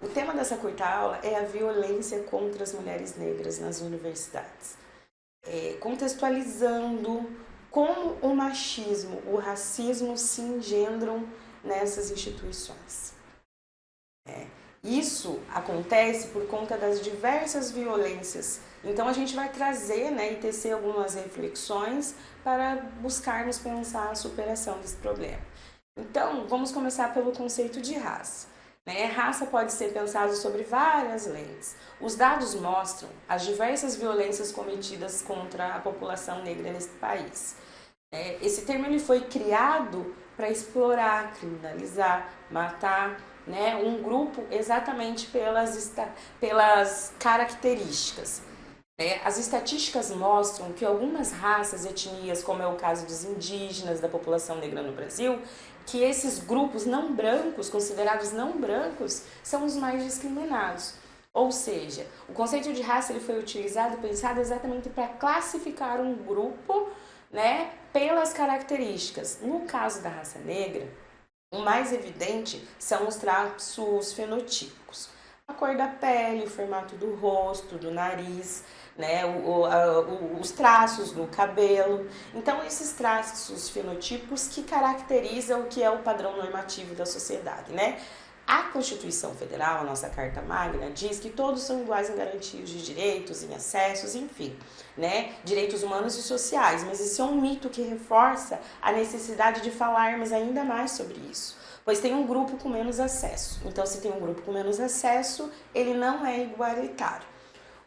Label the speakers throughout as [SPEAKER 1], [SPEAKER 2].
[SPEAKER 1] O tema dessa curta aula é a violência contra as mulheres negras nas universidades, contextualizando como o machismo, o racismo se engendram nessas instituições. Isso acontece por conta das diversas violências. Então a gente vai trazer, e tecer algumas reflexões para buscarmos pensar a superação desse problema. Então vamos começar pelo conceito de raça. Raça pode ser pensado sobre várias lentes. Os dados mostram as diversas violências cometidas contra a população negra nesse país. Esse termo ele foi criado para explorar, criminalizar, matar um grupo exatamente pelas características. As estatísticas mostram que algumas raças, etnias, como é o caso dos indígenas, da população negra no Brasil, que esses grupos não brancos, considerados não brancos, são os mais discriminados. Ou seja, o conceito de raça ele foi utilizado, pensado exatamente para classificar um grupo pelas características. No caso da raça negra, o mais evidente são os traços fenotípicos. A cor da pele, o formato do rosto, do nariz, os traços do cabelo. Então, esses traços fenotipos que caracterizam o que é o padrão normativo da sociedade, A Constituição Federal, a nossa Carta Magna, diz que todos são iguais em garantias de direitos, em acessos, enfim, direitos humanos e sociais, mas isso é um mito que reforça a necessidade de falarmos ainda mais sobre isso, pois tem um grupo com menos acesso. Então, se tem um grupo com menos acesso, ele não é igualitário.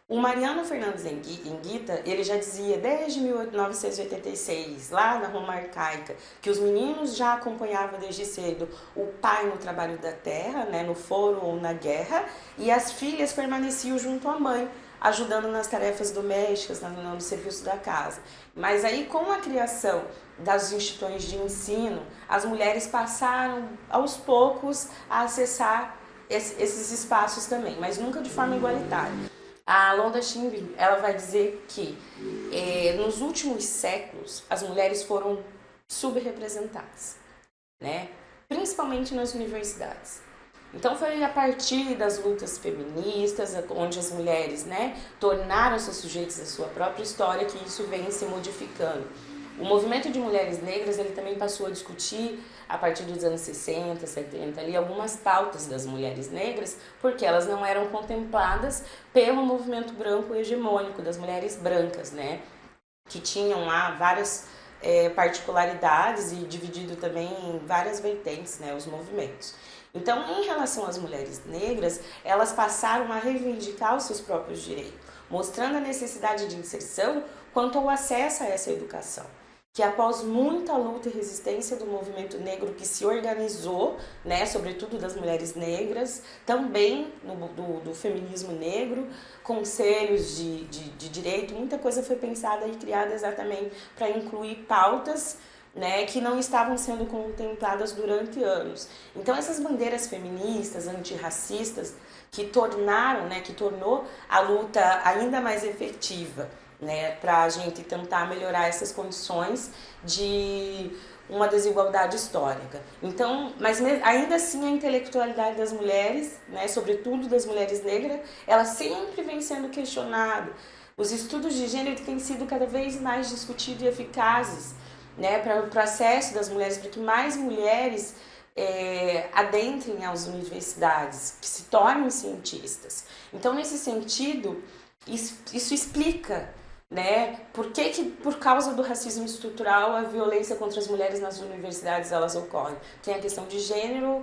[SPEAKER 1] O Mariano Fernandes Anguita, ele já dizia desde 1986, lá na Roma Arcaica, que os meninos já acompanhavam desde cedo o pai no trabalho da terra, no foro ou na guerra, e as filhas permaneciam junto à mãe, ajudando nas tarefas domésticas, no serviço da casa. Mas aí, com a criação das instituições de ensino, as mulheres passaram, aos poucos, a acessar esses espaços também, mas nunca de forma igualitária. A Londa Chimbri, ela vai dizer que nos últimos séculos as mulheres foram subrepresentadas, principalmente nas universidades. Então foi a partir das lutas feministas, onde as mulheres tornaram-se sujeitas à sua própria história, que isso vem se modificando. O movimento de mulheres negras ele também passou a discutir, a partir dos anos 60, 70, algumas pautas das mulheres negras, porque elas não eram contempladas pelo movimento branco hegemônico das mulheres brancas, que tinham lá várias particularidades e dividido também em várias vertentes, os movimentos. Então, em relação às mulheres negras, elas passaram a reivindicar os seus próprios direitos, mostrando a necessidade de inserção quanto ao acesso a essa educação, que após muita luta e resistência do movimento negro que se organizou, sobretudo das mulheres negras, também do feminismo negro, conselhos de direito, muita coisa foi pensada e criada exatamente para incluir pautas que não estavam sendo contempladas durante anos. Então essas bandeiras feministas, antirracistas, que tornou a luta ainda mais efetiva, para a gente tentar melhorar essas condições de uma desigualdade histórica. Então, mas ainda assim a intelectualidade das mulheres, sobretudo das mulheres negras, ela sempre vem sendo questionada. Os estudos de gênero têm sido cada vez mais discutidos e eficazes, para o processo das mulheres, para que mais mulheres adentrem às universidades, que se tornem cientistas. Então, nesse sentido, isso explica por causa do racismo estrutural, a violência contra as mulheres nas universidades elas ocorrem. Tem a questão de gênero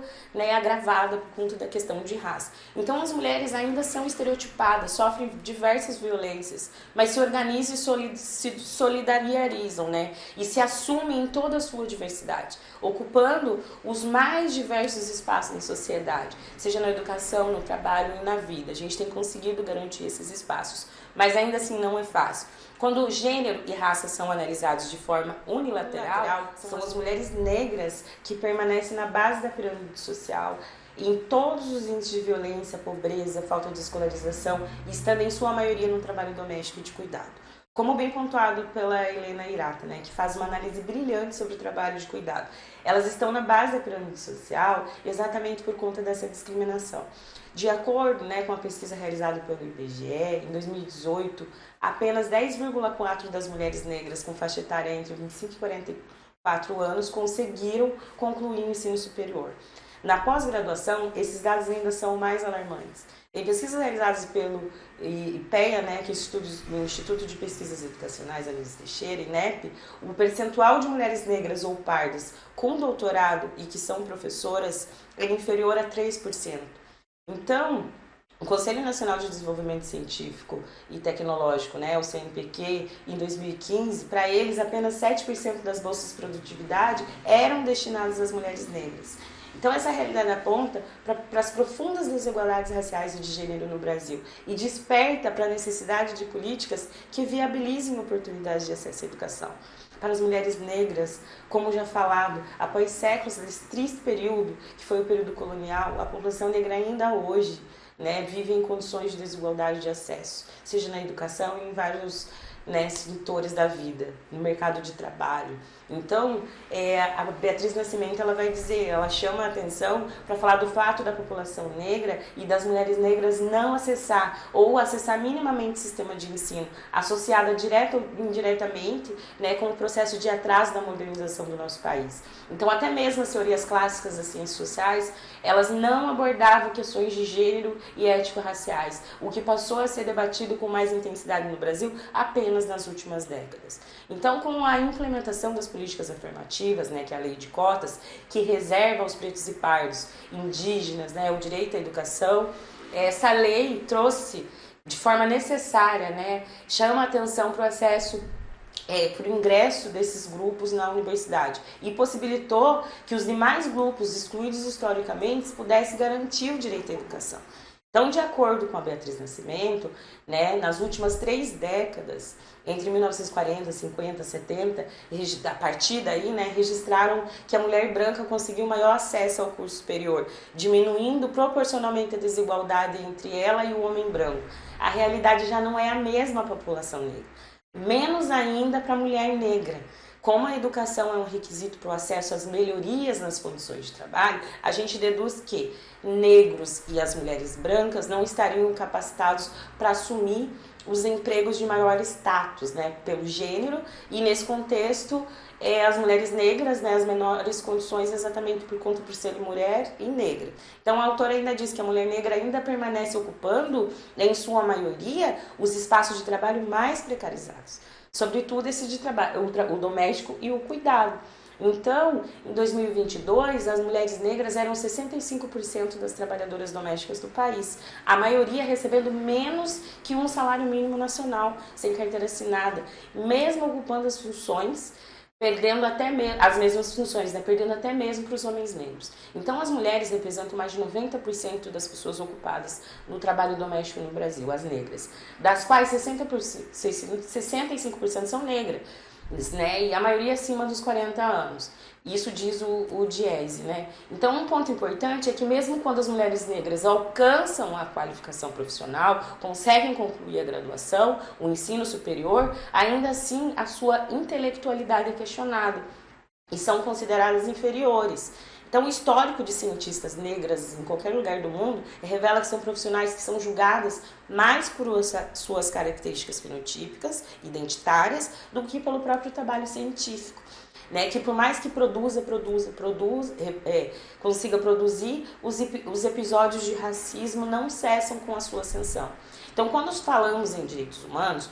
[SPEAKER 1] agravada por conta da questão de raça. Então as mulheres ainda são estereotipadas, sofrem diversas violências, mas se organizam e se solidarizam, e se assumem em toda a sua diversidade, ocupando os mais diversos espaços na sociedade, seja na educação, no trabalho e na vida. A gente tem conseguido garantir esses espaços, mas ainda assim não é fácil. Quando gênero e raça são analisados de forma unilateral, são as mulheres negras que permanecem na base da pirâmide social, em todos os índices de violência, pobreza, falta de escolarização, e estando em sua maioria no trabalho doméstico e de cuidado. Como bem pontuado pela Helena Hirata, né, que faz uma análise brilhante sobre o trabalho de cuidado. Elas estão na base da pirâmide social exatamente por conta dessa discriminação. De acordo, né, com a pesquisa realizada pelo IBGE, em 2018, apenas 10,4% das mulheres negras com faixa etária entre 25 e 44 anos conseguiram concluir o ensino superior. Na pós-graduação, esses dados ainda são mais alarmantes. Em pesquisas realizadas pelo IPEA, né, que é o Instituto de Pesquisas Educacionais Anísio Teixeira, INEP, o percentual de mulheres negras ou pardas com doutorado e que são professoras é inferior a 3%. Então, o Conselho Nacional de Desenvolvimento Científico e Tecnológico, né, o CNPq, em 2015, para eles apenas 7% das bolsas de produtividade eram destinadas às mulheres negras. Então, essa realidade aponta para as profundas desigualdades raciais e de gênero no Brasil e desperta para a necessidade de políticas que viabilizem oportunidades de acesso à educação. Para as mulheres negras, como já falado, após séculos desse triste período, que foi o período colonial, a população negra ainda hoje, né, vive em condições de desigualdade de acesso, seja na educação e em vários, né, setores da vida, no mercado de trabalho. Então, a Beatriz Nascimento ela vai dizer, ela chama a atenção para falar do fato da população negra e das mulheres negras não acessar ou acessar minimamente o sistema de ensino, associada direta ou indiretamente, né, com o processo de atraso da modernização do nosso país. Então, até mesmo as teorias clássicas das ciências sociais, elas não abordavam questões de gênero e étnico-raciais, o que passou a ser debatido com mais intensidade no Brasil apenas nas últimas décadas. Então, com a implementação das políticas afirmativas, né, que é a lei de cotas, que reserva aos pretos e pardos, indígenas, né, o direito à educação, essa lei trouxe de forma necessária, né, chama a atenção para o acesso para o ingresso desses grupos na universidade e possibilitou que os demais grupos excluídos historicamente pudessem garantir o direito à educação. Então, de acordo com a Beatriz Nascimento, né, nas últimas 3 décadas, entre 1940, 50, 70, a partir daí, né, registraram que a mulher branca conseguiu maior acesso ao curso superior, diminuindo proporcionalmente a desigualdade entre ela e o homem branco. A realidade já não é a mesma população negra, menos ainda para a mulher negra. Como a educação é um requisito para o acesso às melhorias nas condições de trabalho, a gente deduz que negros e as mulheres brancas não estariam capacitados para assumir os empregos de maior status, né, pelo gênero, e nesse contexto as mulheres negras, né, as menores condições exatamente por ser mulher e negra. Então a autora ainda diz que a mulher negra ainda permanece ocupando, em sua maioria, os espaços de trabalho mais precarizados, sobretudo esse de trabalho, o doméstico e o cuidado. Então, em 2022, as mulheres negras eram 65% das trabalhadoras domésticas do país, a maioria recebendo menos que um salário mínimo nacional, sem carteira assinada, mesmo ocupando as funções, perdendo até as mesmas funções, né? Perdendo até mesmo para os homens negros. Então, as mulheres representam mais de 90% das pessoas ocupadas no trabalho doméstico no Brasil, as negras, das quais 65% são negras, né? E a maioria acima dos 40 anos. Isso diz o Diese, né? Então, um ponto importante é que mesmo quando as mulheres negras alcançam a qualificação profissional, conseguem concluir a graduação, o ensino superior, ainda assim a sua intelectualidade é questionada e são consideradas inferiores. Então, o histórico de cientistas negras em qualquer lugar do mundo revela que são profissionais que são julgadas mais por suas características fenotípicas, identitárias, do que pelo próprio trabalho científico. Né, que por mais que consiga produzir, os episódios de racismo não cessam com a sua ascensão. Então, quando falamos em direitos humanos,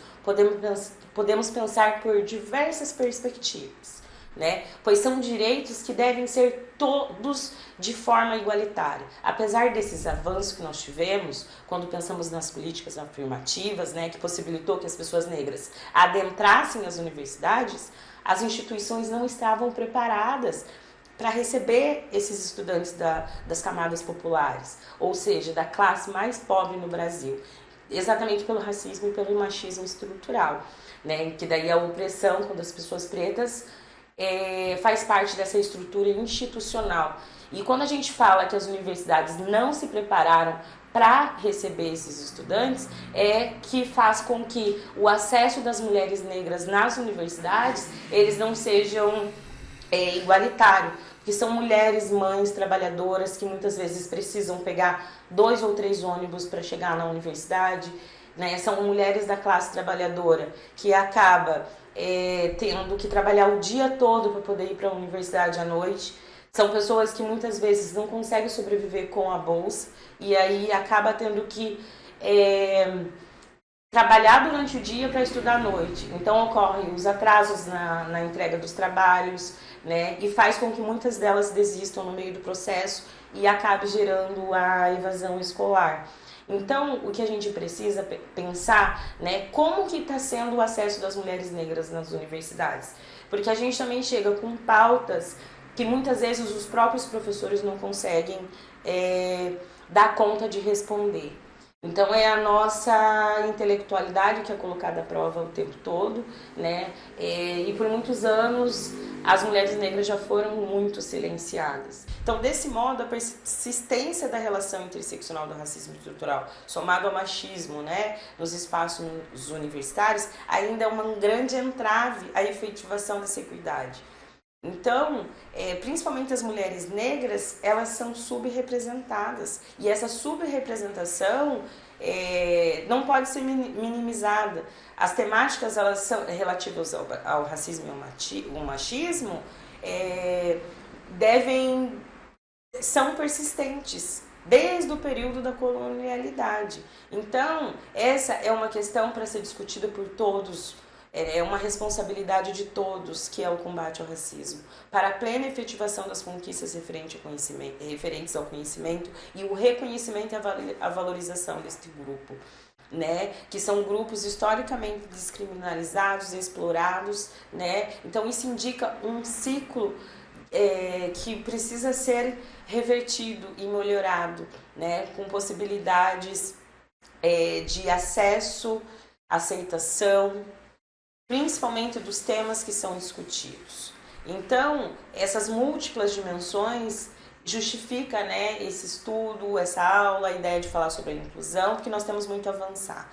[SPEAKER 1] podemos pensar por diversas perspectivas, né? Pois são direitos que devem ser todos de forma igualitária. Apesar desses avanços que nós tivemos, quando pensamos nas políticas afirmativas, né, que possibilitou que as pessoas negras adentrassem as universidades, as instituições não estavam preparadas para receber esses estudantes das camadas populares, ou seja, da classe mais pobre no Brasil, exatamente pelo racismo e pelo machismo estrutural, né? Que daí a opressão, quando as pessoas pretas faz parte dessa estrutura institucional. E quando a gente fala que as universidades não se prepararam para receber esses estudantes é que faz com que o acesso das mulheres negras nas universidades eles não sejam igualitário, porque são mulheres, mães, trabalhadoras que muitas vezes precisam pegar 2 ou 3 ônibus para chegar na universidade, né? São mulheres da classe trabalhadora que acaba tendo que trabalhar o dia todo para poder ir para a universidade à noite. São pessoas que muitas vezes não conseguem sobreviver com a bolsa e aí acaba tendo que trabalhar durante o dia para estudar à noite. Então ocorrem os atrasos na entrega dos trabalhos, né? E faz com que muitas delas desistam no meio do processo e acabe gerando a evasão escolar. Então, o que a gente precisa pensar, né, como que está sendo o acesso das mulheres negras nas universidades? Porque a gente também chega com pautas que muitas vezes os próprios professores não conseguem dar conta de responder. Então é a nossa intelectualidade que é colocada à prova o tempo todo, né? E por muitos anos as mulheres negras já foram muito silenciadas. Então, desse modo, a persistência da relação interseccional do racismo estrutural, somado ao machismo, né, nos espaços universitários, ainda é uma grande entrave à efetivação dessa equidade. Então, principalmente as mulheres negras, elas são subrepresentadas. E essa subrepresentação não pode ser minimizada. As temáticas elas são relativas ao racismo e ao machismo são persistentes desde o período da colonialidade. Então, essa é uma questão para ser discutida por todos. É uma responsabilidade de todos, que é o combate ao racismo, para a plena efetivação das conquistas referentes ao conhecimento e o reconhecimento e a valorização deste grupo, né? Que são grupos historicamente descriminalizados, explorados, né? Então isso indica um ciclo que precisa ser revertido e melhorado, né? Com possibilidades de acesso, aceitação, principalmente dos temas que são discutidos. Então, essas múltiplas dimensões justifica, né, esse estudo, essa aula, a ideia de falar sobre a inclusão, porque nós temos muito a avançar.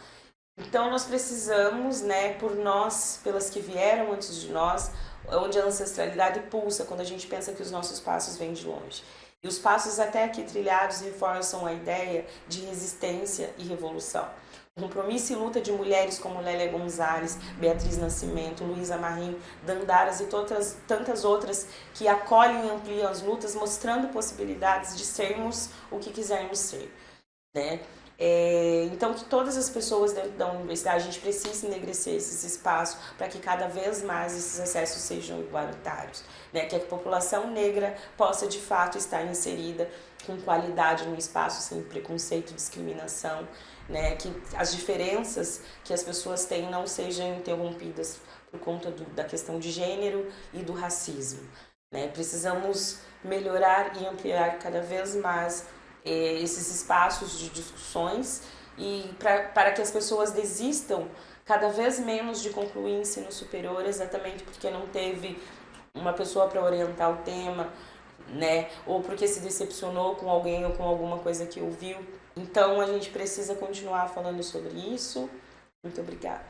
[SPEAKER 1] Então, nós precisamos, né, por nós, pelas que vieram antes de nós, onde a ancestralidade pulsa quando a gente pensa que os nossos passos vêm de longe. E os passos até aqui trilhados reforçam a ideia de resistência e revolução. Compromisso e luta de mulheres como Lélia Gonzalez, Beatriz Nascimento, Luísa Marim, Dandaras e tantas outras que acolhem e ampliam as lutas, mostrando possibilidades de sermos o que quisermos ser, né? Então, que todas as pessoas dentro da universidade, a gente precisa enegrecer esses espaços para que cada vez mais esses acessos sejam igualitários, né? Que a população negra possa, de fato, estar inserida com qualidade no espaço, sem preconceito e discriminação, né? Que as diferenças que as pessoas têm não sejam interrompidas por conta da questão de gênero e do racismo, né? Precisamos melhorar e ampliar cada vez mais esses espaços de discussões e para que as pessoas desistam cada vez menos de concluir ensino superior, exatamente porque não teve uma pessoa para orientar o tema, né? Ou porque se decepcionou com alguém ou com alguma coisa que ouviu. Então a gente precisa continuar falando sobre isso. Muito obrigada.